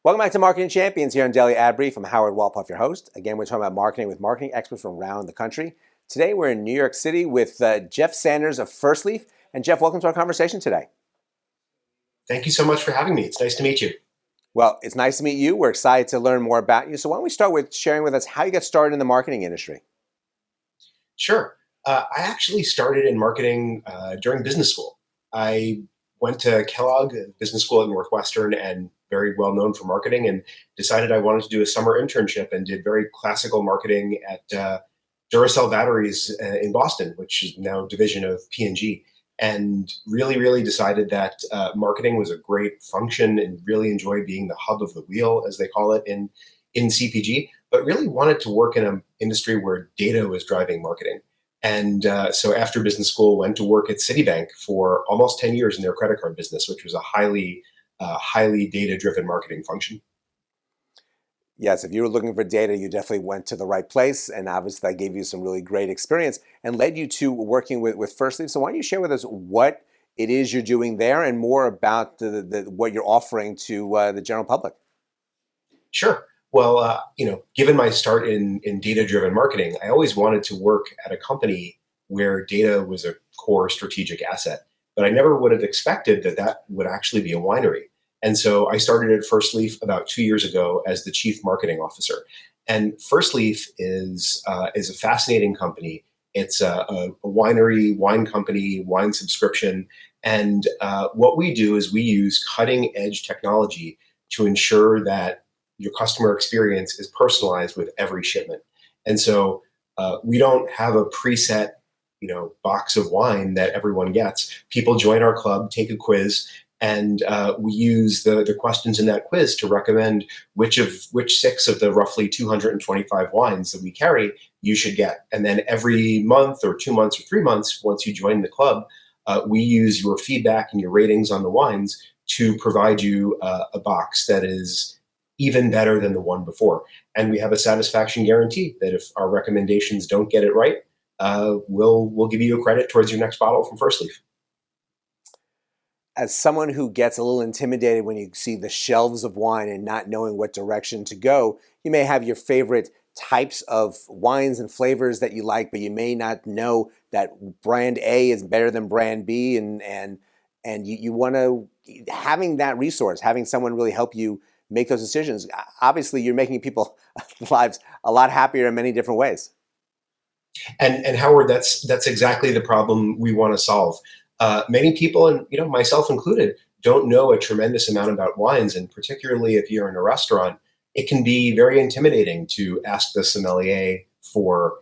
Welcome back to Marketing Champions here on Daily Ad Brief. I'm Howard Walpoff, your host. Again, we're talking about marketing with marketing experts from around the country. Today, we're in New York City with Geoff Sanders of Firstleaf. And Geoff, welcome to our conversation today. Thank you so much for having me. It's nice to meet you. Well, it's nice to meet you. We're excited to learn more about you. So why don't we start with sharing with us how you got started in the marketing industry? Sure. I actually started in marketing during business school. I went to Kellogg Business School at Northwestern and very well known for marketing, and decided I wanted to do a summer internship and did very classical marketing at Duracell Batteries in Boston, which is now a division of P&G. And really decided that marketing was a great function and really enjoyed being the hub of the wheel, as they call it in CPG, but really wanted to work in an industry where data was driving marketing. And so after business school, went to work at Citibank for almost 10 years in their credit card business, which was a highly data-driven marketing function. Yes, if you were looking for data, you definitely went to the right place. And obviously, that gave you some really great experience and led you to working with Firstleaf. So why don't you share with us what it is you're doing there and more about what you're offering to the general public? Sure. Well, given my start in data-driven marketing, I always wanted to work at a company where data was a core strategic asset. But I never would have expected that that would actually be a winery. And so I started at Firstleaf about 2 years ago as the chief marketing officer. And Firstleaf is a fascinating company. It's a winery, wine company, wine subscription. And what we do is we use cutting edge technology to ensure that your customer experience is personalized with every shipment. And so we don't have a preset, box of wine that everyone gets. People join our club, take a quiz, and we use the questions in that quiz to recommend which six of the roughly 225 wines that we carry you should get. And then every month or 2 months or 3 months, once you join the club, we use your feedback and your ratings on the wines to provide you a box that is even better than the one before. And we have a satisfaction guarantee that if our recommendations don't get it right, we'll give you a credit towards your next bottle from Firstleaf. As someone who gets a little intimidated when you see the shelves of wine and not knowing what direction to go, you may have your favorite types of wines and flavors that you like, but you may not know that brand A is better than brand B, and you want to having that resource, having someone really help you make those decisions. Obviously, you're making people's lives a lot happier in many different ways. And Howard, that's exactly the problem we want to solve. Many people, and myself included, don't know a tremendous amount about wines, and particularly if you're in a restaurant, it can be very intimidating to ask the sommelier for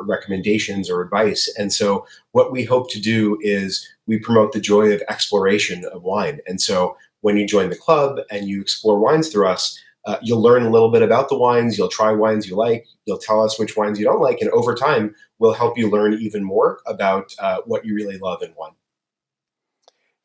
recommendations or advice. And so, what we hope to do is we promote the joy of exploration of wine. And so, when you join the club and you explore wines through us, you'll learn a little bit about the wines. You'll try wines you like. You'll tell us which wines you don't like, and over time, we'll help you learn even more about what you really love in wine.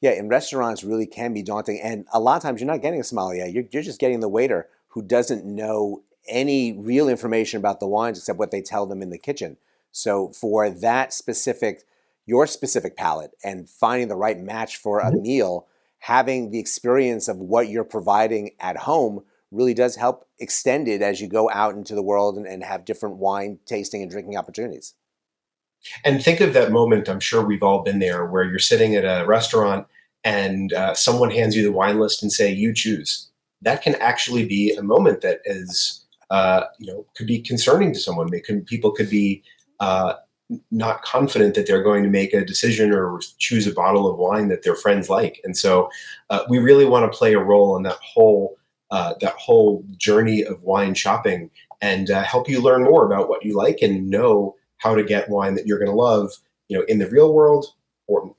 Yeah, in restaurants really can be daunting. And a lot of times you're not getting a sommelier. You're just getting the waiter who doesn't know any real information about the wines except what they tell them in the kitchen. So for that specific, your specific palate and finding the right match for a meal, having the experience of what you're providing at home really does help extend it as you go out into the world and have different wine tasting and drinking opportunities. And think of that moment, I'm sure we've all been there, where you're sitting at a restaurant and someone hands you the wine list and say, you choose. That can actually be a moment that is, could be concerning to someone. People could be not confident that they're going to make a decision or choose a bottle of wine that their friends like. And so we really want to play a role in that whole journey of wine shopping and help you learn more about what you like and know how to get wine that you're going to love, in the real world,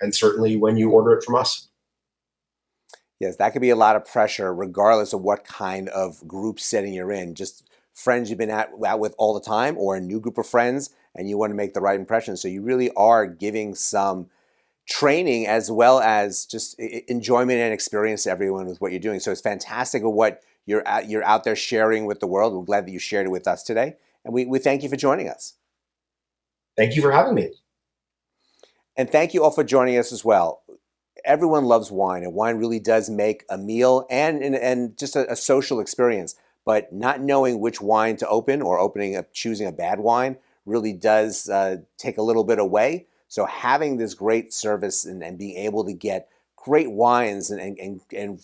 and certainly when you order it from us. Yes, that could be a lot of pressure, regardless of what kind of group setting you're in. Just friends you've been out with all the time, or a new group of friends, and you want to make the right impression. So you really are giving some training as well as just enjoyment and experience to everyone with what you're doing. So it's fantastic of what you're out there sharing with the world. We're glad that you shared it with us today, and we thank you for joining us. Thank you for having me. And thank you all for joining us as well. everyone loves wine, and wine really does make a meal and just a social experience. But not knowing which wine to open or choosing a bad wine really does take a little bit away. So having this great service and being able to get great wines and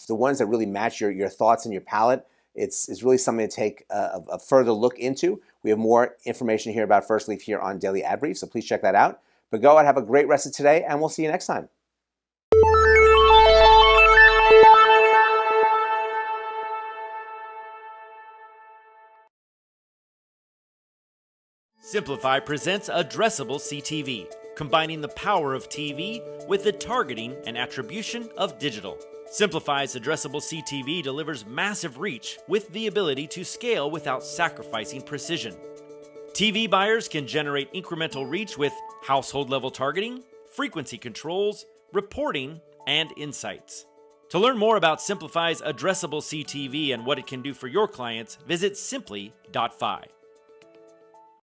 the ones that really match your thoughts and your palate, it's really something to take a further look into. We have more information here about Firstleaf here on Daily Ad Brief, so please check that out. But go out, have a great rest of today, and we'll see you next time. Simplify presents Addressable CTV, combining the power of TV with the targeting and attribution of digital. Simplify's Addressable CTV delivers massive reach with the ability to scale without sacrificing precision. TV buyers can generate incremental reach with household-level targeting, frequency controls, reporting, and insights. To learn more about Simplify's Addressable CTV and what it can do for your clients, visit simply.fi.